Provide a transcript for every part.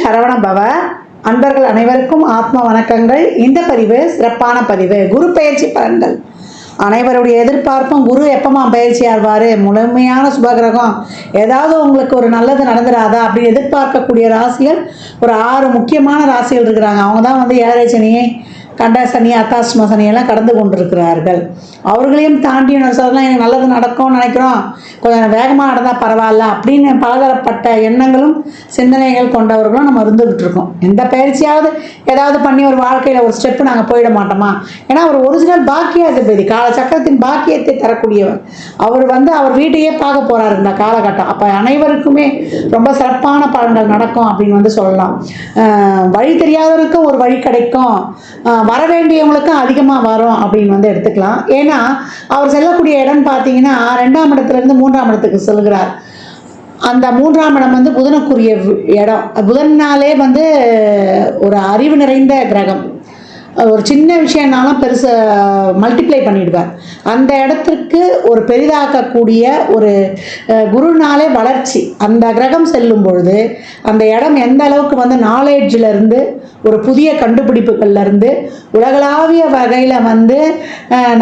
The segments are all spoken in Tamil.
சரவண பவ. அன்பர்கள் அனைவருக்கும் ஆத்ம வணக்கங்கள். இந்த பதிவு சிறப்பான பதிவு. குரு பெயர்ச்சி பலன்கள். அனைவருடைய எதிர்பார்ப்பும் குரு எப்பமா பயிற்சி ஆவார், முழுமையான சுபகிரகம், ஏதாவது உங்களுக்கு ஒரு நல்லது நடந்துடாதா அப்படின்னு எதிர்பார்க்கக்கூடிய ராசிகள் ஒரு 6 முக்கியமான ராசிகள் இருக்கிறாங்க. அவங்க தான் வந்து ஏழரை சனியை, கண்ட சனி, அர்த்தாஷ்டம சனியெல்லாம் கடந்து கொண்டிருக்கிறார்கள். அவர்களையும் தாண்டி சொல்லலாம், எனக்கு நல்லது நடக்கும்னு நினைக்கிறோம், கொஞ்சம் வேகமாக நடந்தால் பரவாயில்ல அப்படின்னு பலதரப்பட்ட எண்ணங்களும் சிந்தனைகள் கொண்டவர்களும் நம்ம இருந்துகிட்டு இருக்கோம். எந்த பயிற்சியாவது ஏதாவது பண்ணி ஒரு வாழ்க்கையில் ஒரு ஸ்டெப்பு நாங்கள் போயிட மாட்டோமா? ஏன்னா ஒரு ஒரிஜினல் பாக்கியாதிபதி, காலச்சக்கரத்தின் பாக்கியத்தை தரக்கூடியவர். அவர் வந்து அவர் வீட்டையே பார்க்க போகிறார் இந்த காலகட்டம். அப்போ அனைவருக்குமே ரொம்ப சிறப்பான பலன்கள் நடக்கும் அப்படின்னு வந்து சொல்லலாம். வழி தெரியாதவருக்கும் ஒரு வழி கிடைக்கும், வர வேண்டியவங்களுக்கும் அதிகமாக வரும் அப்படின்னு வந்து எடுத்துக்கலாம். ஏன்னா அவர் செல்லக்கூடிய இடம் பார்த்தீங்கன்னா 2ஆம் இடத்துலேருந்து 3ஆம் இடத்துக்கு செல்கிறார். அந்த 3ஆம் இடம் வந்து புதனுக்குரிய இடம். புதன்னாலே வந்து ஒரு அறிவு நிறைந்த கிரகம். ஒரு சின்ன விஷயம்னாலும் பெருசு மல்டிப்ளை பண்ணிடுவார். அந்த இடத்திற்கு ஒரு பெரிதாக்கக்கூடிய ஒரு குருனாலே வளர்ச்சி. அந்த கிரகம் செல்லும் பொழுது அந்த இடம் எந்த அளவுக்கு வந்து நாலேஜிலேருந்து ஒரு புதிய கண்டுபிடிப்புகள்லேருந்து உலகளாவிய வகையில் வந்து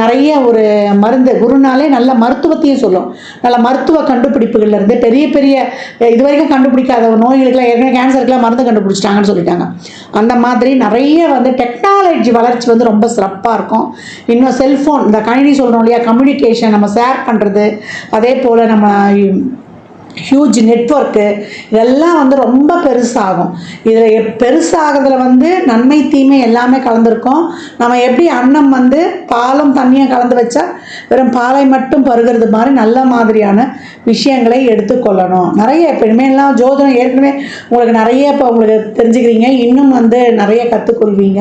நிறைய ஒரு மருந்து, குருனாலே நல்ல மருத்துவத்தையும் சொல்லும். நல்ல மருத்துவ கண்டுபிடிப்புகள்லேருந்து பெரிய பெரிய இதுவரைக்கும் கண்டுபிடிக்காத நோய்களுக்கெல்லாம், ஏற்கனவே கேன்சருக்கெல்லாம் மருந்து கண்டுபிடிச்சிட்டாங்கன்னு சொல்லிட்டாங்க. அந்த மாதிரி நிறைய வந்து டெக்னாலஜி வளர்ச்சி வந்து ரொம்ப சிறப்பாக இருக்கும். இன்னும் செல்ஃபோன், இந்த கணினி சொல்கிறோம் இல்லையா, கம்யூனிகேஷன், நம்ம ஷேர் பண்ணுறது, அதே போல் நம்ம ஹியூஜ் நெட்வொர்க்கு, இதெல்லாம் வந்து ரொம்ப பெருசாகும். இதில் பெருசாகிறதுல வந்து நன்மை தீமை எல்லாமே கலந்துருக்கும். நம்ம எப்படி அன்னம் வந்து பாலும் தண்ணியும் கலந்து வச்சா வெறும் பாலை மட்டும் பருகிறது மாதிரி நல்ல மாதிரியான விஷயங்களை எடுத்துக்கொள்ளணும். நிறைய இப்போ இனிமேலாம் ஜோதிடம் ஏற்கனவே உங்களுக்கு நிறைய இப்போ உங்களுக்கு தெரிஞ்சுக்கிறீங்க, இன்னும் வந்து நிறைய கற்றுக்கொள்வீங்க.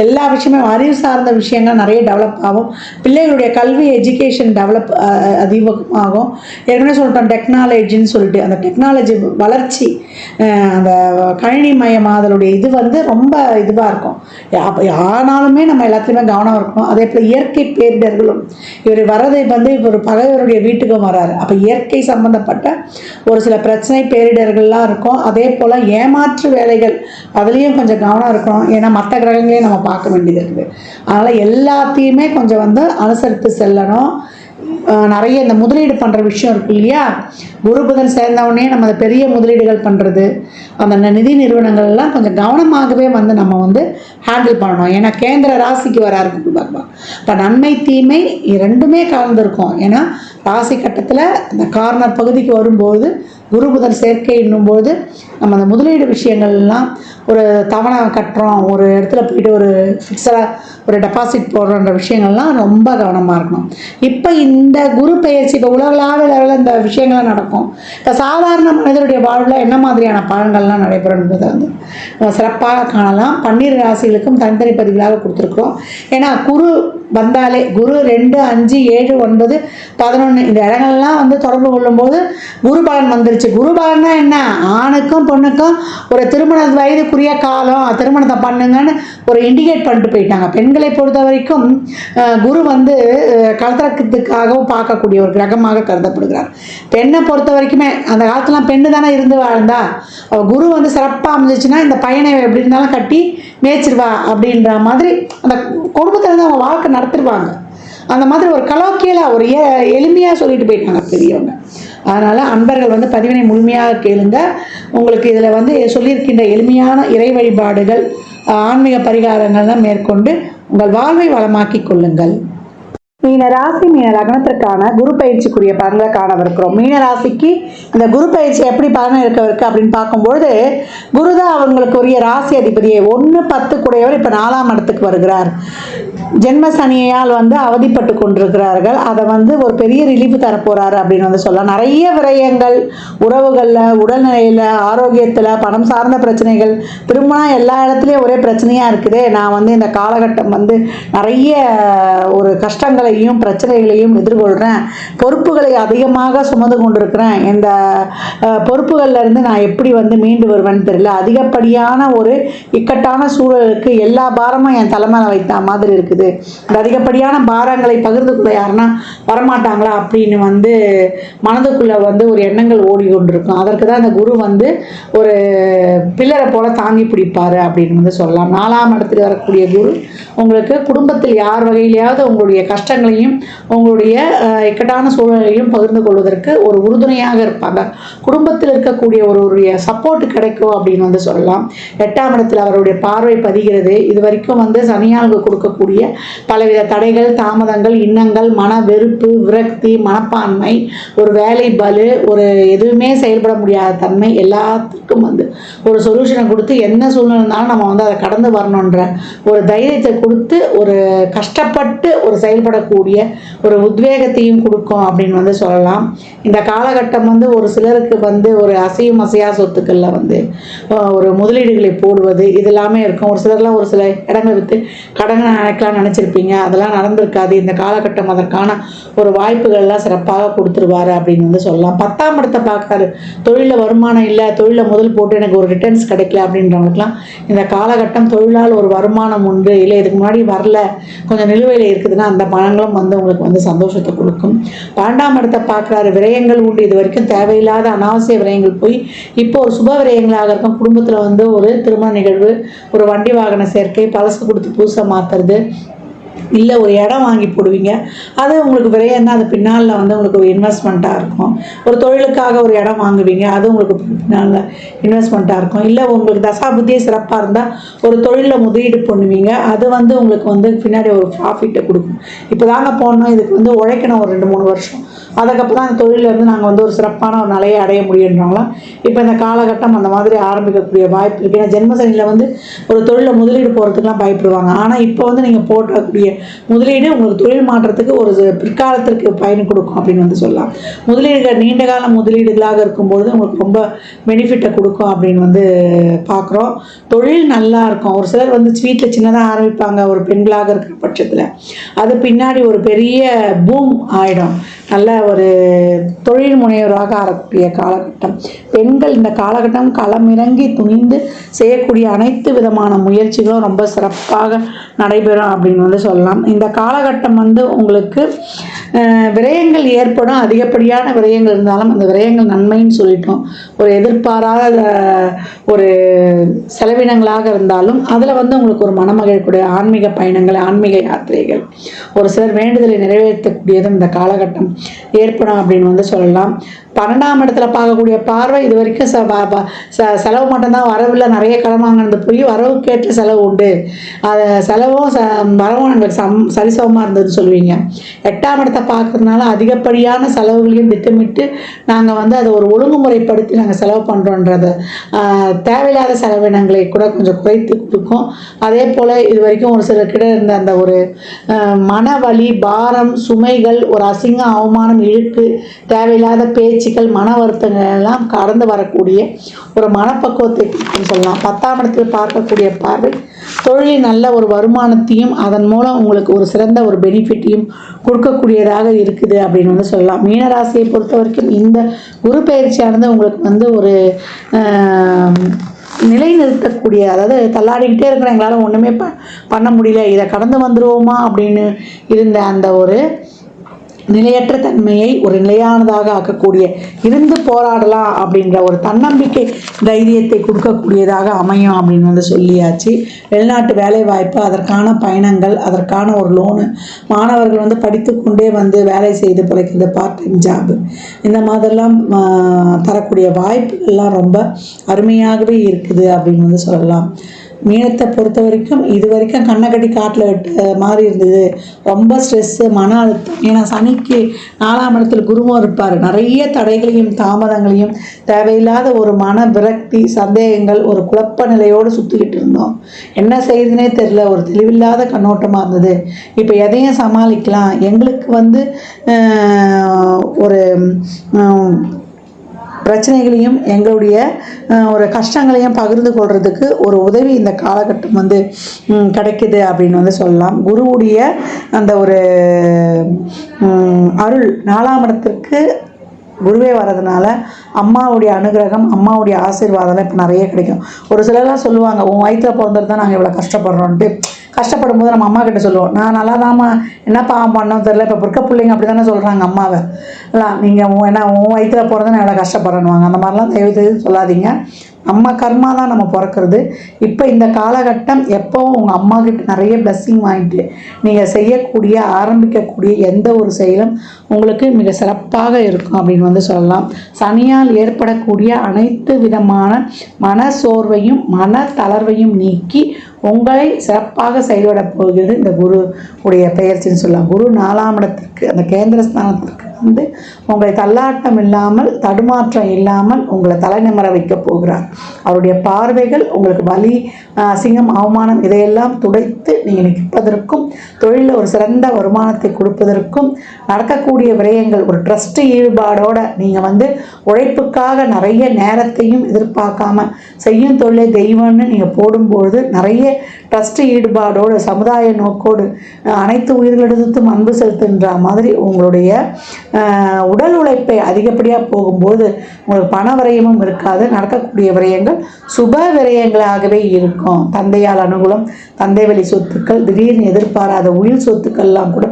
எல்லா விஷயமே அறிவு சார்ந்த விஷயங்கள் நிறைய டெவலப் ஆகும். பிள்ளைகளுடைய கல்வி எஜுகேஷன் டெவலப் அதிகமாகும். ஏற்கனவே சொல்லிட்டோம் டெக்னாலஜின்னு சொல்லிட்டு, அந்த டெக்னாலஜி வளர்ச்சி, அந்த கணினி மயமாதலுடைய இது வந்து ரொம்ப இதுவாக இருக்கும். ஆனாலுமே நம்ம எல்லாத்துலேயுமே கவனம் இருக்கணும். அதே போல் இயற்கை பேரிடர்களும், இவர் வர்றதை வந்து இவர் பகைவருடைய வீட்டுக்கும் வராரு. அப்போ இயற்கை சம்பந்தப்பட்ட ஒரு சில பிரச்சனை பேரிடர்கள்லாம் இருக்கும். அதே போல் ஏமாற்று வேலைகள், அதுலேயும் கொஞ்சம் கவனம் இருக்கணும். ஏன்னா மற்ற கிரகங்களையும் நம்ம பார்க்க வேண்டியது இருக்குது. அதனால் எல்லாத்தையுமே கொஞ்சம் வந்து அனுசரித்து செல்லணும். நிறைய இந்த முதலீடு பண்ணுற விஷயம் இருக்கு இல்லையா, குரு புதன் சேர்ந்தவுடனே நம்ம அந்த பெரிய முதலீடுகள் பண்ணுறது, அந்த நிதி நிறுவனங்கள்லாம் கொஞ்சம் கவனமாகவே வந்து நம்ம வந்து ஹேண்டில் பண்ணணும். ஏன்னா கேந்திர ராசிக்கு வராரு குரு பகவான். இப்போ நன்மை தீமை ரெண்டுமே கலந்துருக்கும். ஏன்னா ராசி கட்டத்தில் இந்த கார்னர் பகுதிக்கு வரும்போது குரு புதன் சேர்க்கை என்னும்போது நம்ம அந்த முதலீடு விஷயங்கள்லாம், ஒரு தவணை கட்டுறோம், ஒரு இடத்துல போயிட்டு ஒரு ஃபிக்ஸடாக ஒரு டெபாசிட் போடுறன்ற விஷயங்கள்லாம் ரொம்ப கவனமாக இருக்கணும். இப்போ இந்த குரு பெயர்ச்சி இப்போ உலகளாவிய லெவலில் இந்த விஷயங்கள்லாம் நடக்கும். இப்போ சாதாரண மனிதருடைய வாழ்வில் என்ன மாதிரியான பலன்கள்லாம் நடைபெறும் என்பதை வந்து சிறப்பாக காணலாம். 12 ராசிகளுக்கும் தனித்தனி பதிவுகளாக கொடுத்துருக்குறோம். ஏன்னா குரு வந்தாலே குரு 2, 5, 7, 9, 11 இந்த இடங்கள்லாம் வந்து தொடர்பு கொள்ளும்போது குரு பலன் வந்துருச்சு. குரு பலன்னா என்ன, ஆணுக்கும் பொண்ணுக்கும் ஒரு திருமண வயதுக்குரிய காலம், திருமணத்தை பண்ணுங்கன்னு ஒரு இண்டிகேட் பண்ணிட்டு போயிட்டாங்க. பெண்களை பொறுத்த வரைக்கும் குரு வந்து கலத்திரத்துக்காகவும் பார்க்கக்கூடிய ஒரு கிரகமாக கருதப்படுகிறார். பெண்ணை பொறுத்த வரைக்குமே அந்த காலத்துலாம் பெண்ணு தானே இருந்து வாழ்ந்தா, குரு வந்து சிறப்பாக அமைஞ்சிச்சுன்னா இந்த பையனை எப்படி இருந்தாலும் கட்டி மேய்ச்சிருவா அப்படின்ற மாதிரி அந்த குடும்பத்தில் இருந்து அவங்க வாழ்க்கை நடத்திடுவாங்க. அந்த மாதிரி ஒரு கலோக்கியலாக ஒரு எளிமையாக சொல்லிட்டு போயிட்டாங்க பெரியவங்க. அதனால் அன்பர்கள் வந்து பதிவினை முழுமையாக கேளுங்க. உங்களுக்கு இதில் வந்து சொல்லியிருக்கின்ற எளிமையான இறை வழிபாடுகள், ஆன்மீக பரிகாரங்கள்லாம் மேற்கொண்டு உங்கள் வாழ்வை வளமாக்கி கொள்ளுங்கள். மீன ராசி மீன லக்னத்திற்கான குரு பயிற்சிக்குரிய பலன்களை காணவிருக்கிறோம். மீன ராசிக்கு இந்த குரு பயிற்சி எப்படி பலன் இருக்கு அப்படின்னு பார்க்கும்பொழுது, குரு தான் அவங்களுக்கு உரிய ராசி அதிபதியை 1, 10 கூடையவர் இப்போ 4ஆம் இடத்துக்கு வருகிறார். ஜென்ம சனியால் வந்து அவதிப்பட்டு கொண்டிருக்கிறார்கள். அதை வந்து ஒரு பெரிய ரிலீஃப் தரப்போறாரு அப்படின்னு வந்து சொல்லலாம். நிறைய விரயங்கள், உறவுகளில், உடல்நிலையில், ஆரோக்கியத்தில், பணம் சார்ந்த பிரச்சனைகள், திருமணம் எல்லா இடத்துலையும் ஒரே பிரச்சனையாக இருக்குது. நான் வந்து இந்த காலகட்டம் வந்து நிறைய ஒரு கஷ்டங்களை சவால்களையும் பிரச்சனைகளையும் எதிர்கொள்கிறேன், பொறுப்புகளை அதிகமாக சுமந்து கொண்டிருக்கிறேன், இந்த பொறுப்புகள்ல இருந்து நான் எப்படி வந்து மீண்டு வருவேன்னு தெரியல, அதிகப்படியான ஒரு இக்கட்டான சூழலுக்கு எல்லா பாரமும் என் தலைமையில வைத்த மாதிரி இருக்குது, இந்த அதிகப்படியான பாரங்களை பகிர்ந்து கொள்ள யாருன்னா வரமாட்டாங்களா அப்படின்னு வந்து மனதுக்குள்ள வந்து ஒரு எண்ணங்கள் ஓடி கொண்டிருக்கும். அதற்கு தான் இந்த குரு வந்து ஒரு பில்லரை போல தாங்கி பிடிப்பாரு அப்படின்னு வந்து சொல்லலாம். 4ஆம் இடத்துல வரக்கூடிய குரு உங்களுக்கு குடும்பத்தில் யார் வகையிலையாவது உங்களுடைய கஷ்டங்களையும் உங்களுடைய இக்கட்டான சூழலையும் பகிர்ந்து கொள்வதற்கு ஒரு உறுதுணையாக இருப்பாங்க. குடும்பத்தில் இருக்கக்கூடிய ஒருவருடைய சப்போர்ட் கிடைக்கும் அப்படின்னு வந்து சொல்லலாம். 8ஆம் இடத்துல அவருடைய பார்வை பதிகிறது. இது வரைக்கும் வந்து சனியாளுக்கு கொடுக்கக்கூடிய பலவித தடைகள், தாமதங்கள், இன்னங்கள், மன வெறுப்பு, விரக்தி, மனப்பான்மை, ஒரு வேலை பலு, ஒரு எதுவுமே செயல்பட முடியாத தன்மை, எல்லாத்துக்கும் வந்து ஒரு சொல்யூஷனை கொடுத்து என்ன சூழ்நிலை இருந்தாலும் நம்ம வந்து அதை கடந்து வரணுன்ற ஒரு தைரியத்தை கொடுத்து ஒரு கஷ்டப்பட்டு ஒரு செயல்படக்கூடிய ஒரு உத்வேகத்தையும் கொடுக்கும் அப்படின்னு வந்து சொல்லலாம். இந்த காலகட்டம் வந்து ஒரு சிலருக்கு வந்து ஒரு அசையும் அசையா சொத்துக்களில் வந்து ஒரு முதலீடுகளை போடுவது இது எல்லாமே இருக்கும். ஒரு சிலர்லாம் ஒரு சில இடங்களை விற்று கடன் அடைக்கலாம்னு நினச்சிருப்பீங்க, அதெல்லாம் நடந்திருக்காது. இந்த காலகட்டம் அதற்கான ஒரு வாய்ப்புகள்லாம் சிறப்பாக கொடுத்துருவாரு அப்படின்னு வந்து சொல்லலாம். 10ஆம் இடத்தை பார்க்காரு, தொழிலில் வருமானம் இல்லை, தொழிலில் முதல் போட்டு எனக்கு ஒரு ரிட்டர்ன்ஸ் கிடைக்கல அப்படின்றவங்களுக்குலாம் இந்த காலகட்டம் தொழிலால் ஒரு வருமானம் உண்டு, இல்லை இதுக்கு முன்னாடி வரல கொஞ்சம் நிலுவையில் இருக்குதுன்னா அந்த பணங்களும் வந்து உங்களுக்கு வந்து சந்தோஷத்தை கொடுக்கும். 12ஆம் இடத்தை பார்க்குறாரு, விரயங்கள் உண்டு. இது வரைக்கும் தேவையில்லாத அனாவசிய விரயங்கள் போய் இப்போ ஒரு சுப விரயங்களாக இருக்கும். குடும்பத்தில் வந்து ஒரு திருமண நிகழ்வு, ஒரு வண்டி வாகன சேர்க்கை, பழசு கொடுத்து புதுசாக மாற்றுறது, இல்லை ஒரு இடம் வாங்கி போடுவீங்க, அது உங்களுக்கு விரையன்னா அது பின்னால் வந்து உங்களுக்கு ஒரு இன்வெஸ்ட்மெண்ட்டாக இருக்கும். ஒரு தொழிலுக்காக ஒரு இடம் வாங்குவீங்க, அது உங்களுக்கு பின்னால் இன்வெஸ்ட்மெண்ட்டாக இருக்கும். இல்லை உங்களுக்கு தசாபுத்தியே சிறப்பாக இருந்தால் ஒரு தொழிலில் முதலீடு பண்ணுவீங்க, அது வந்து உங்களுக்கு வந்து பின்னாடி ஒரு ப்ராஃபிட்டை கொடுக்கும். இப்போ தாங்க போனோம், இதுக்கு வந்து உழைக்கணும் ஒரு 2-3 வருஷம், அதுக்கப்புறம் அந்த தொழிலில் வந்து நாங்கள் வந்து ஒரு சிறப்பான ஒரு நிலையை அடைய முடியுன்றாங்களாம். இப்போ இந்த காலகட்டம் அந்த மாதிரி ஆரம்பிக்கக்கூடிய வாய்ப்பு இருக்குது. ஏன்னா ஜென்மசனியில் வந்து ஒரு தொழிலில் முதலீடு போகிறதுக்குலாம் பயப்படுவாங்க. ஆனால் இப்போ வந்து நீங்கள் போட்டக்கூடிய முதலீடு உங்களுக்கு தொழில் மாற்றத்துக்கு ஒரு பிற்காலத்திற்கு பயன் கொடுக்கும் அப்படின்னு வந்து சொல்லலாம். முதலீடுகள் நீண்ட கால முதலீடுகளாக இருக்கும்பொழுது உங்களுக்கு ரொம்ப பெனிஃபிட்டை கொடுக்கும் அப்படின்னு வந்து பார்க்குறோம். தொழில் நல்லா இருக்கும். ஒரு சிலர் வந்து வீட்டில் சின்னதாக ஆரம்பிப்பாங்க ஒரு பெண்களாக இருக்கிற பட்சத்தில், அது பின்னாடி ஒரு பெரிய பூம் ஆகிடும். நல்ல ஒரு தொழில் முனைவராக ஆகக்கூடிய காலகட்டம். பெண்கள் இந்த காலகட்டம் களமிறங்கி துணிந்து செய்யக்கூடிய அனைத்து விதமான முயற்சிகளும் ரொம்ப சிறப்பாக நடைபெறும் அப்படின்னு வந்து சொல்லலாம். இந்த காலகட்டம் வந்து உங்களுக்கு விரயங்கள் ஏற்படும். அதிகப்படியான விரயங்கள் இருந்தாலும் அந்த விரயங்கள் நன்மைன்னு சொல்லிட்டோம். ஒரு எதிர்பாராத ஒரு செலவினங்களாக இருந்தாலும் அதில் வந்து உங்களுக்கு ஒரு மனமகிழக்கூடிய ஆன்மீக பயணங்கள், ஆன்மீக யாத்திரைகள், ஒரு சிலர் வேண்டுதலை நிறைவேற்றக்கூடியதும் இந்த காலகட்டம் ஏற்படும் அப்படின்னு வந்து சொல்லலாம். 12ஆம் இடத்துல பார்க்கக்கூடிய பார்வை இது வரைக்கும் செலவு மட்டும்தான், வரவில்லை, நிறைய கடன் வாங்கினது போய் வரவுக்கேற்ற செலவு உண்டு, அது செலவும் வரவும் எங்களுக்கு சரிசமமாக இருந்ததுன்னு சொல்லுவீங்க. 8ஆம் இடத்தை பார்க்கறதுனால அதிகப்படியான செலவுகளையும் திட்டமிட்டு நாங்கள் வந்து அதை ஒரு ஒழுங்குமுறைப்படுத்தி நாங்கள் செலவு பண்ணுறோன்றது தேவையில்லாத செலவினங்களை கூட கொஞ்சம் குறைத்து கொடுக்கும். அதே போல் இது வரைக்கும் ஒரு சிலர்கிட்ட இருந்த அந்த ஒரு மனவலி, பாரம், சுமைகள், ஒரு அசிங்கம், அவமானம், இழுக்கு, தேவையில்லாத பேச்சுக்கள், மன வருத்தங்கள் எல்லாம் கடந்து வரக்கூடிய ஒரு மனப்பக்குவத்தை சொல்லலாம். 10ஆம் இடத்தில் பார்க்கக்கூடிய பார்வை தொழிலில் நல்ல ஒரு வருமானத்தையும் அதன் மூலம் உங்களுக்கு ஒரு சிறந்த ஒரு பெனிஃபிட்டையும் கொடுக்கக்கூடியதாக இருக்குது அப்படின்னு வந்து சொல்லலாம். மீனராசியை பொறுத்த வரைக்கும் இந்த குரு பயிற்சியானது உங்களுக்கு வந்து ஒரு நிலைநிறுத்தக்கூடிய, அதாவது தள்ளாடிக்கிட்டே இருக்கிற எங்களால் ஒன்றுமே பண்ண முடியல, இதை கடந்து வந்துடுவோமா அப்படின்னு இருந்த அந்த ஒரு நிலையற்ற தன்மையை ஒரு நிலையானதாக ஆக்கக்கூடிய, இருந்து போராடலாம் அப்படின்ற ஒரு தன்னம்பிக்கை, தைரியத்தை கொடுக்கக்கூடியதாக அமையும் அப்படின்னு வந்து சொல்லியாச்சு. வெளிநாட்டு வேலை வாய்ப்பு, அதற்கான பயணங்கள், அதற்கான ஒரு லோனு, மாணவர்கள் வந்து படித்து கொண்டே வந்து வேலை செய்து பிழைக்கிறது, பார்ட் டைம் ஜாபு, இந்த மாதிரிலாம் தரக்கூடிய வாய்ப்புகள்லாம் ரொம்ப அருமையாகவே இருக்குது அப்படின்னு வந்து சொல்லலாம். மீனத்தை பொறுத்த வரைக்கும் இது வரைக்கும் கண்ணை கட்டி காட்டில் விட்ட மாதிரி இருந்தது, ரொம்ப ஸ்ட்ரெஸ்ஸு, மன அழுத்தம். ஏன்னா சனிக்கு 4ஆம் இடத்துல குருவும் இருப்பார். நிறைய தடைகளையும் தாமதங்களையும், தேவையில்லாத ஒரு மன விரக்தி, சந்தேகங்கள், ஒரு குழப்ப நிலையோடு சுற்றிக்கிட்டு இருந்தோம். என்ன செய்யுதுன்னே தெரியல, ஒரு தெளிவில்லாத கண்ணோட்டமாக இருந்தது. இப்போ எதையும் சமாளிக்கலாம், எங்களுக்கு வந்து ஒரு பிரச்சனைகளையும் எங்களுடைய ஒரு கஷ்டங்களையும் பகிர்ந்து கொள்றதுக்கு ஒரு உதவி இந்த காலகட்டம் வந்து கிடைக்குது அப்படின்னு வந்து சொல்லலாம். குருவுடைய அந்த ஒரு அருள் 4ஆம் இடத்திற்கு குருவே வர்றதுனால அம்மாவுடைய அனுகிரகம், அம்மாவுடைய ஆசீர்வாதம்லாம் இப்போ நிறைய கிடைக்கும். ஒரு சிலர்லாம் சொல்லுவாங்க, உன் வயிற்றில் பிறந்தது தான் நாங்கள் இவ்வளோ கஷ்டப்படுறோன்ட்டு. கஷ்டப்படும் போது நம்ம அம்மா கிட்ட சொல்லுவோம், நான் நல்லா தாம்மா என்ன பாவம் பண்ணோம் தெரில, இப்போ இருக்க பிள்ளைங்க அப்படி தானே சொல்கிறாங்க அம்மாவை. இல்லை நீங்கள் என்ன உன் வயிற்றில் பிறந்து நான் எவ்வளோ கஷ்டப்படுறேன்னுவாங்க. அந்த மாதிரிலாம் தயவு செய்து சொல்லாதீங்க. நம்ம கர்மா தான் நம்ம பிறக்கிறது. இப்போ இந்த காலகட்டம் எப்போவும் உங்கள் அம்மா கிட்ட நிறைய பிளஸ்ஸிங் வாங்கிட்டு நீங்கள் செய்யக்கூடிய ஆரம்பிக்கக்கூடிய எந்த ஒரு செயலும் உங்களுக்கு மிக சிறப்பாக இருக்கும் அப்படின்னு சொல்லலாம். சனியால் ஏற்படக்கூடிய அனைத்து விதமான மன சோர்வையும் மன தளர்வையும் நீக்கி உங்களை சிறப்பாக செயல்பட போகிறது இந்த குரு உடைய பெயர்ச்சின்னு சொல்லலாம். குரு 4ஆம் இடத்திற்கு அந்த கேந்திரஸ்தானத்திற்கு வந்து உங்களை தள்ளாட்டம் இல்லாமல் தடுமாற்றம் இல்லாமல் உங்களை தலைநிமர வைக்க போகிறார். அவருடைய பார்வைகள் உங்களுக்கு வலி, அசிங்கம், அவமானம் இதையெல்லாம் துடைத்து நீங்கள் நிற்பதற்கும் தொழிலில் ஒரு சிறந்த வருமானத்தை கொடுப்பதற்கும் நடக்கக்கூடிய விரயங்கள் ஒரு ட்ரஸ்ட் ஈடுபாடோட நீங்கள் உழைப்புக்காக நிறைய நேரத்தையும் எதிர்பார்க்காம செய்யும் தொழிலை தெய்வம்னு நீங்கள் போடும்போது நிறைய ட்ரஸ்ட் ஈடுபாடோடு சமுதாய நோக்கோடு அனைத்து உயிர்களிடத்தும் அன்பு செலுத்துன்ற மாதிரி உங்களுடைய உடல் உழைப்பை அதிகப்படியாக போகும்போது உங்களுக்கு பண விரயமும் இருக்காது. நடக்கக்கூடிய விரயங்கள் சுப விரயங்களாகவே இருக்கும். தந்தையால் அனுகூலம், தந்தை வழி சொத்துக்கள், திடீர்னு எதிர்பாராத உயிர் சொத்துக்கள்லாம் கூட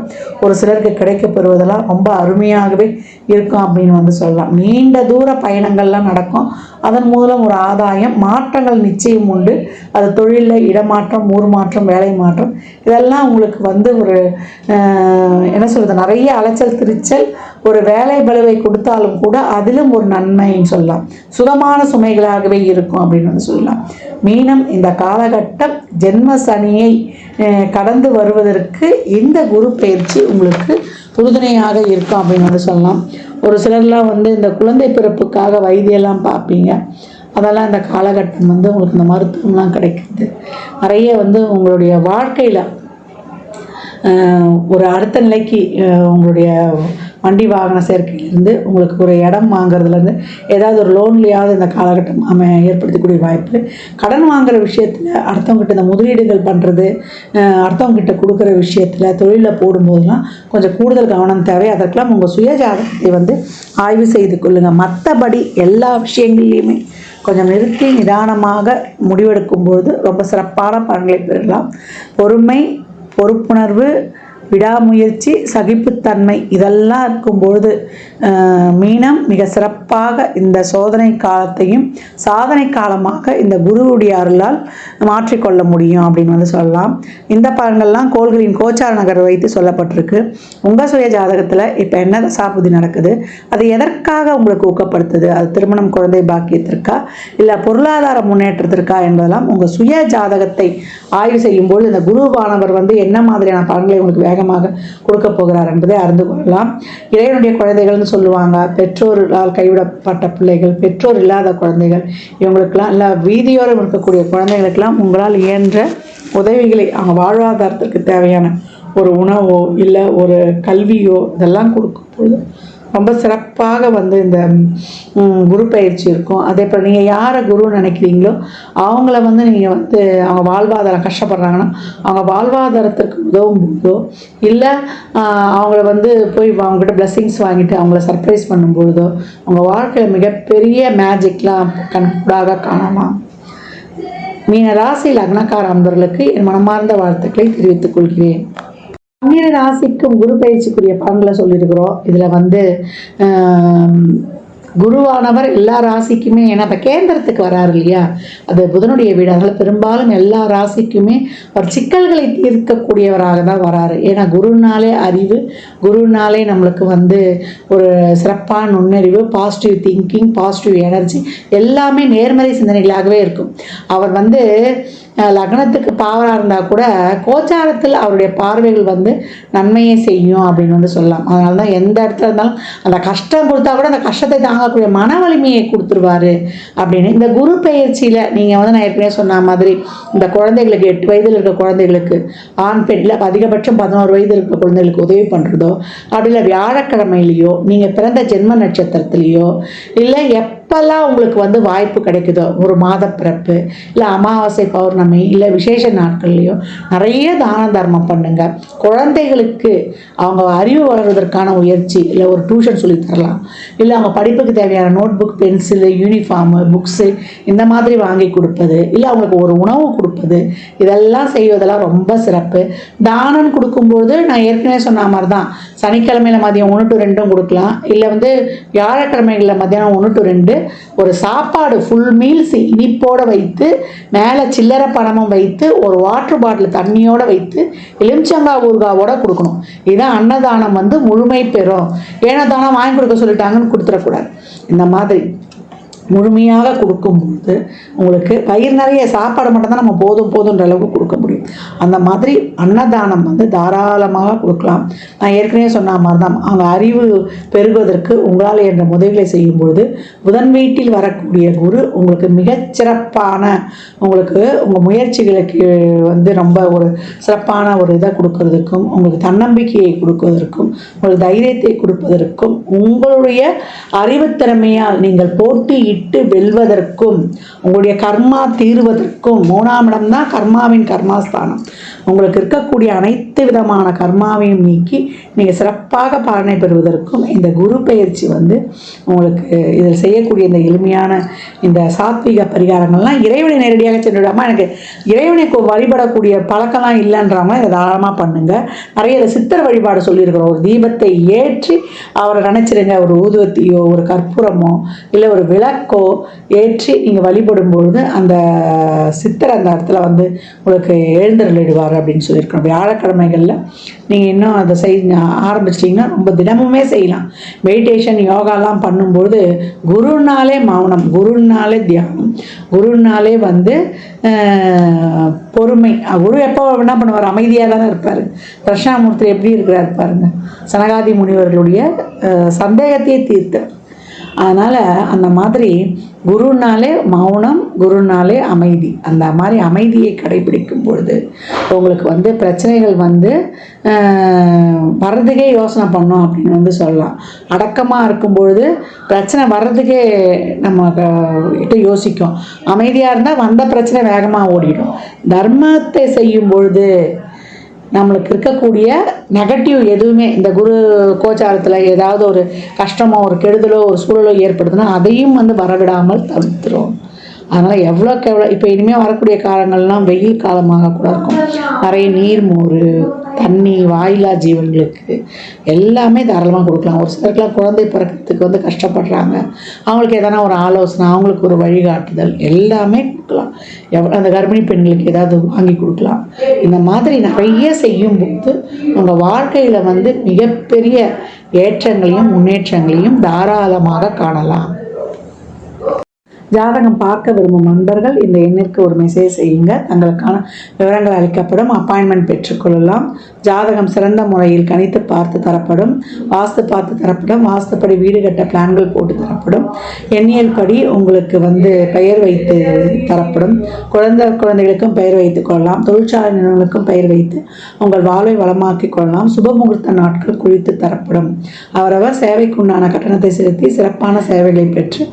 ஒரு சிலருக்கு கிடைக்கப்பெறுவதெல்லாம் ரொம்ப அருமையாகவே இருக்கும் அப்படின்னு சொல்லலாம். நீண்ட தூர பயணங்கள்லாம் நடக்கும். அதன் மூலம் ஒரு ஆதாயம், மாற்றங்கள் நிச்சயம் உண்டு. அது தொழிலில் இடமாற்றம், ஊர் மாற்றம், வேலை மாற்றம் இதெல்லாம் உங்களுக்கு ஒரு என்ன சொல்கிறது, நிறைய அலைச்சல் திருச்சல் ஒரு வேலை பலுவை கொடுத்தாலும் கூட அதிலும் ஒரு நன்மைன்னு சொல்லலாம். சுகமான சுமைகளாகவே இருக்கும் அப்படின்னு சொல்லலாம். மீனம் இந்த காலகட்டம் ஜென்ம சனியை கடந்து வருவதற்கு இந்த குரு பயிற்சி உங்களுக்கு உறுதுணையாக இருக்கும் அப்படின்னு சொல்லலாம். ஒரு சிலர்லாம் இந்த குழந்தை பிறப்புக்காக வைத்தியெல்லாம் பார்ப்பீங்க. அதெல்லாம் இந்த காலகட்டம் உங்களுக்கு இந்த மருத்துவம்லாம் கிடைக்குது. நிறைய உங்களுடைய வாழ்க்கையில் ஒரு அடுத்த நிலைக்கு உங்களுடைய வண்டி வாகன சேர்க்கையிலேருந்து உங்களுக்கு ஒரு இடம் வாங்குறதுலேருந்து ஏதாவது ஒரு லோன்லையாவது இந்த காலகட்டம் ஏற்படுத்தக்கூடிய வாய்ப்பு. கடன் வாங்குகிற விஷயத்தில் அடுத்தவங்ககிட்ட இந்த முதலீடுகள் பண்ணுறது, அடுத்தவங்ககிட்ட கொடுக்குற விஷயத்தில் தொழிலில் போடும்போதெல்லாம் கொஞ்சம் கூடுதல் கவனம் தேவை. அதற்கெல்லாம் உங்கள் சுய ஜாதகத்தை ஆய்வு செய்து கொள்ளுங்கள். மற்றபடி எல்லா விஷயங்கள்லையுமே கொஞ்சம் நிறுத்தி நிதானமாக முடிவெடுக்கும்போது ரொம்ப சிறப்பான பலன்களை பெறலாம். பொறுமை, பொறுப்புணர்வு, விடாமுயற்சி, சகிப்புத்தன்மை இதெல்லாம் இருக்கும்பொழுது மீனம் மிக சிறப்பாக இந்த சோதனை காலத்தையும் சாதனை காலமாக இந்த குருவுடைய அருளால் மாற்றிக்கொள்ள முடியும் அப்படின்னு சொல்லலாம். இந்த பலன்கள்லாம் கோள்களின் கோச்சார நகர் வைத்து சொல்லப்பட்டிருக்கு. உங்கள் சுய ஜாதகத்தில் இப்போ என்ன தசாபுதி நடக்குது, அது எதற்காக உங்களுக்கு ஊக்கப்படுத்துது, அது திருமணம், குழந்தை பாக்கியத்திற்கா இல்லை பொருளாதார முன்னேற்றத்திற்கா என்பதெல்லாம் உங்கள் சுய ஜாதகத்தை ஆய்வு செய்யும்போது இந்த குருவானவர் என்ன மாதிரியான பலன்களை உங்களுக்கு வேகமாக கொடுக்க போகிறார் என்பதை அறிந்து கொள்ளலாம். இறைவனுடைய குழந்தைகள்னு சொல்லுவாங்க. பெற்றோரால் கைவிடப்பட்ட பிள்ளைகள், பெற்றோர் இல்லாத குழந்தைகள், இவங்களுக்கெல்லாம் இல்லை வீதியோரம் இருக்கக்கூடிய குழந்தைகளுக்கெல்லாம் உங்களால் இயன்ற உதவிகளை அவங்க வாழ்வாதாரத்திற்கு தேவையான ஒரு உணவோ இல்லை ஒரு கல்வியோ இதெல்லாம் கொடுக்கும்போது ரொம்ப சிறப்பாக இந்த குரு பயிற்சி இருக்கும். அதே போல் நீங்கள் யாரை குருன்னு நினைக்கிறீங்களோ அவங்கள நீங்கள் அவங்க வாழ்வாதாரம் கஷ்டப்படுறாங்கன்னா அவங்க வாழ்வாதாரத்துக்கு உதவும் போதோ இல்லை அவங்கள போய் அவங்ககிட்ட பிளெஸ்ஸிங்ஸ் வாங்கிட்டு அவங்கள சர்ப்ரைஸ் பண்ணும்பொழுதோ அவங்க வாழ்க்கையில் மிகப்பெரிய மேஜிக்லாம் கண்கூடாக காணலாம். மீன ராசி லக்னக்கார அன்பர்களுக்கு என் மனமார்ந்த வாழ்த்துக்களை தெரிவித்துக் கொள்கிறேன். 12 ராசிக்கும் குரு பயிற்சிக்குரிய பலன்களை சொல்லியிருக்கிறோம். இதில் குருவானவர் எல்லா ராசிக்குமே, ஏன்னா இப்போ கேந்திரத்துக்கு வராரு இல்லையா, அது புதனுடைய வீடு. அதனால் பெரும்பாலும் எல்லா ராசிக்குமே ஒரு சிக்கல்களை தீர்க்கக்கூடியவராக தான் வராரு. ஏன்னா குருனாலே அறிவு, குருனாலே நம்மளுக்கு ஒரு சிறப்பான நுண்ணறிவு, பாசிட்டிவ் திங்கிங், பாசிட்டிவ் எனர்ஜி எல்லாமே நேர்மறை சிந்தனைகளாகவே இருக்கும். அவர் லக்னத்துக்கு பாவராக இருந்தால் கூட கோச்சாரத்தில் அவருடைய பார்வைகள் நன்மையை செய்யும் அப்படின்னு சொல்லலாம். அதனால தான் எந்த இடத்துல இருந்தாலும் அந்த கஷ்டம் கொடுத்தா கூட அந்த கஷ்டத்தை தாங்கக்கூடிய மன வலிமையை கொடுத்துருவாரு அப்படின்னு. இந்த குரு பயிற்சியில் நீங்கள் நான் ஏற்கனவே சொன்ன மாதிரி இந்த குழந்தைகளுக்கு 8 வயதில் இருக்க குழந்தைகளுக்கு ஆண் பெண் இல்லை அதிகபட்சம் 11 வயது இருக்க குழந்தைகளுக்கு உதவி பண்ணுறதோ, அப்படி இல்லை வியாழக்கிழமையிலையோ நீங்கள் பிறந்த ஜென்ம நட்சத்திரத்துலேயோ இல்லை எப்பெல்லாம் உங்களுக்கு வாய்ப்பு கிடைக்குதோ, ஒரு மாத பிறப்பு இல்லை அமாவாசை, பௌர்ணமி இல்லை விசேஷ நாட்கள்லையோ நிறைய தான தர்மம் பண்ணுங்க. குழந்தைகளுக்கு அவங்க அறிவு வளர்வதற்கான முயற்சி, இல்லை ஒரு டியூஷன் சொல்லி தரலாம், இல்லை அவங்க படிப்புக்கு தேவையான note book, pencil, uniform, books இந்த மாதிரி வாங்கி கொடுப்பது, இல்லை அவங்களுக்கு ஒரு உணவு கொடுப்பது, இதெல்லாம் செய்வதெல்லாம் ரொம்ப சிறப்பு. தானம் கொடுக்கும்போது நான் ஏற்கனவே சொன்ன மாதிரி தான், சனிக்கிழமையில் மதியம் 1 to 2 கொடுக்கலாம், இல்லை வியாழக்கிழமைகளில் மத்தியானம் 1 to 2 ஒரு சாப்பாடு ஃபுல் மீல்ஸ் இனிப்போடு வைத்து மேலே சில்லறை பணமும் வைத்து ஒரு வாட்டர் பாட்டில் தண்ணியோடு வைத்து எலுமிச்சங்காய் ஊறுகாவோட கொடுக்கணும். இதுதான் அன்னதானம் முழுமை பெறும். ஏன்னா தானம் வாங்கி கொடுக்க சொல்லிட்டாங்கன்னு கொடுத்துடக்கூடாது. இந்த மாதிரி முழுமையாக கொடுக்கும்போது உங்களுக்கு வயிறு நிறைய சாப்பாடு மட்டும்தான் நம்ம போதுன்ற அளவுக்கு கொடுக்க முடியும். அந்த மாதிரி அன்னதானம் தாராளமாக கொடுக்கலாம். நான் ஏற்கனவே சொன்ன மாதிரி தான், அவங்க அறிவு பெருகுவதற்கு உங்களால் என்ற உதவிகளை செய்யும்பொழுது புதன் வீட்டில் வரக்கூடிய குரு உங்களுக்கு மிகச்சிறப்பான உங்களுக்கு உங்கள் முயற்சிகளுக்கு ரொம்ப ஒரு சிறப்பான ஒரு இதை கொடுக்கறதுக்கும், உங்களுக்கு தன்னம்பிக்கையை கொடுப்பதற்கும், உங்களுக்கு தைரியத்தை கொடுப்பதற்கும், உங்களுடைய அறிவுத்திறமையால் நீங்கள் போட்டியிட்டு வெல்வதற்கும், உங்களுடைய கர்மா தீர்வதற்கும், 3ஆம் இடம் தான் கர்மாவின் கர்மாஸ்தானம். உங்களுக்கு இருக்கக்கூடிய அனைத்து விதமான கர்மாவையும் நீக்கி நீங்கள் சிறப்பாக பலனை பெறுவதற்கும் இந்த குரு பெயர்ச்சி உங்களுக்கு இதில் செய்யக்கூடிய இந்த எளிமையான இந்த சாத்விக பரிகாரங்கள்லாம் இறைவனை நேரடியாக சென்றுவிடாமல் எனக்கு இறைவனை வழிபடக்கூடிய பழக்கம்லாம் இல்லைன்றவங்க இதை தாராளமாக பண்ணுங்கள். நிறைய இதை சித்தர் வழிபாடு சொல்லியிருக்கிறோம். ஒரு தீபத்தை ஏற்றி அவரை நினச்சிருங்க, ஒரு ஊதுவத்தியோ ஒரு கற்பூரமோ இல்லை ஒரு விளக்கோ ஏற்றி நீங்கள் வழிபடும்பொழுது அந்த சித்தர் அந்த இடத்துல உங்களுக்கு எழுந்தருளிடுவார் அப்படின்னு சொல்லியிருக்கோம். வியாழக்கிழமைகளில் நீங்கள் இன்னும் அதை ஆரம்பிச்சிட்டிங்கன்னா ரொம்ப தினமுமே செய்யலாம். மெடிடேஷன் யோகாலாம் பண்ணும்போது குருனாலே மௌனம், குருனாலே தியானம், குருனாலே பொறுமை. குரு எப்போ என்ன பண்ணுவார்? அமைதியாக தானே இருப்பார். தட்சிணாமூர்த்தி எப்படி இருக்கிறார் பாருங்க, சனகாதி முனிவர்களுடைய சந்தேகத்தையே தீர்த்தார். அதனால் அந்த மாதிரி குருனாலே மௌனம், குருனாலே அமைதி, அந்த மாதிரி அமைதியை கடைபிடிக்கும் பொழுது உங்களுக்கு பிரச்சனைகள் வர்றதுக்கே யோசனை பண்ணோம் அப்படின்னு சொல்லலாம். அடக்கமாக இருக்கும் பொழுது பிரச்சனை வர்றதுக்கே நம்ம கிட்ட யோசிக்கும். அமைதியாக இருந்தால் வந்த பிரச்சனை வேகமாக ஓடிடும். தர்மத்தை செய்யும் பொழுது நம்மளுக்கு இருக்கக்கூடிய நெகட்டிவ் எதுவுமே இந்த குரு கோச்சாரத்தில் ஏதாவது ஒரு கஷ்டமோ ஒரு கெடுதலோ ஒரு சூழலோ ஏற்படுதுன்னா அதையும் வரவிடாமல் தவிர்த்துரும். அதனால் எவ்வளோக்கு எவ்வளோ இப்போ இனிமேல் வரக்கூடிய காலங்கள்லாம் வெயில் காலமாக கூட இருக்கும். நிறைய நீர், மோர், தண்ணி வாயிலா ஜீவன்களுக்கு எல்லாமே தாராளமாக கொடுக்கலாம். ஒரு சிலருக்குலாம் குழந்தை பிறக்கிறதுக்கு கஷ்டப்படுறாங்க, அவங்களுக்கு எதனா ஒரு ஆலோசனை, அவங்களுக்கு ஒரு வழிகாட்டுதல் எல்லாமே கொடுக்கலாம். அந்த கர்ப்பிணி பெண்களுக்கு ஏதாவது வாங்கி கொடுக்கலாம். இந்த மாதிரி நிறைய செய்யும்போது உங்கள் வாழ்க்கையில் மிகப்பெரிய ஏற்றங்களையும் முன்னேற்றங்களையும் தாராளமாக காணலாம். ஜாதகம் பார்க்க விரும்பும் நண்பர்கள் இந்த எண்ணிற்கு ஒரு மெசேஜ் செய்யுங்க. தங்களுக்கான விவரங்கள் அளிக்கப்படும். அப்பாயின்மெண்ட் பெற்றுக்கொள்ளலாம். ஜாதகம் சிறந்த முறையில் கணித்து பார்த்து தரப்படும். வாஸ்து பார்த்து தரப்படும். வாஸ்துப்படி வீடு கட்ட பிளான்கள் போட்டு தரப்படும். எண்ணியல் படி உங்களுக்கு பெயர் வைத்து தரப்படும். குழந்தைகளுக்கும் பெயர் வைத்துக் கொள்ளலாம். தொழிற்சாலை நிறுவனங்களுக்கும் பெயர் வைத்து உங்கள் வாழ்வை வளமாக்கிக் கொள்ளலாம். சுபமுகூர்த்த நாட்கள் குறித்து தரப்படும். அவரவர் சேவைக்குண்டான கட்டணத்தை செலுத்தி சிறப்பான சேவைகளை பெற்று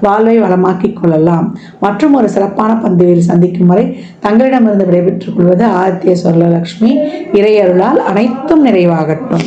வாழ்வை வளமாக்கி கொள்ளலாம். மற்றும் ஒரு சிறப்பான பந்தியில் சந்திக்கும் வரை தங்களிடமிருந்து விடைபெற்றுக் கொள்வது ஆதித்ய சொர்ணலட்சுமி. இறையருளால் அனைத்தும் நிறைவாகட்டும்.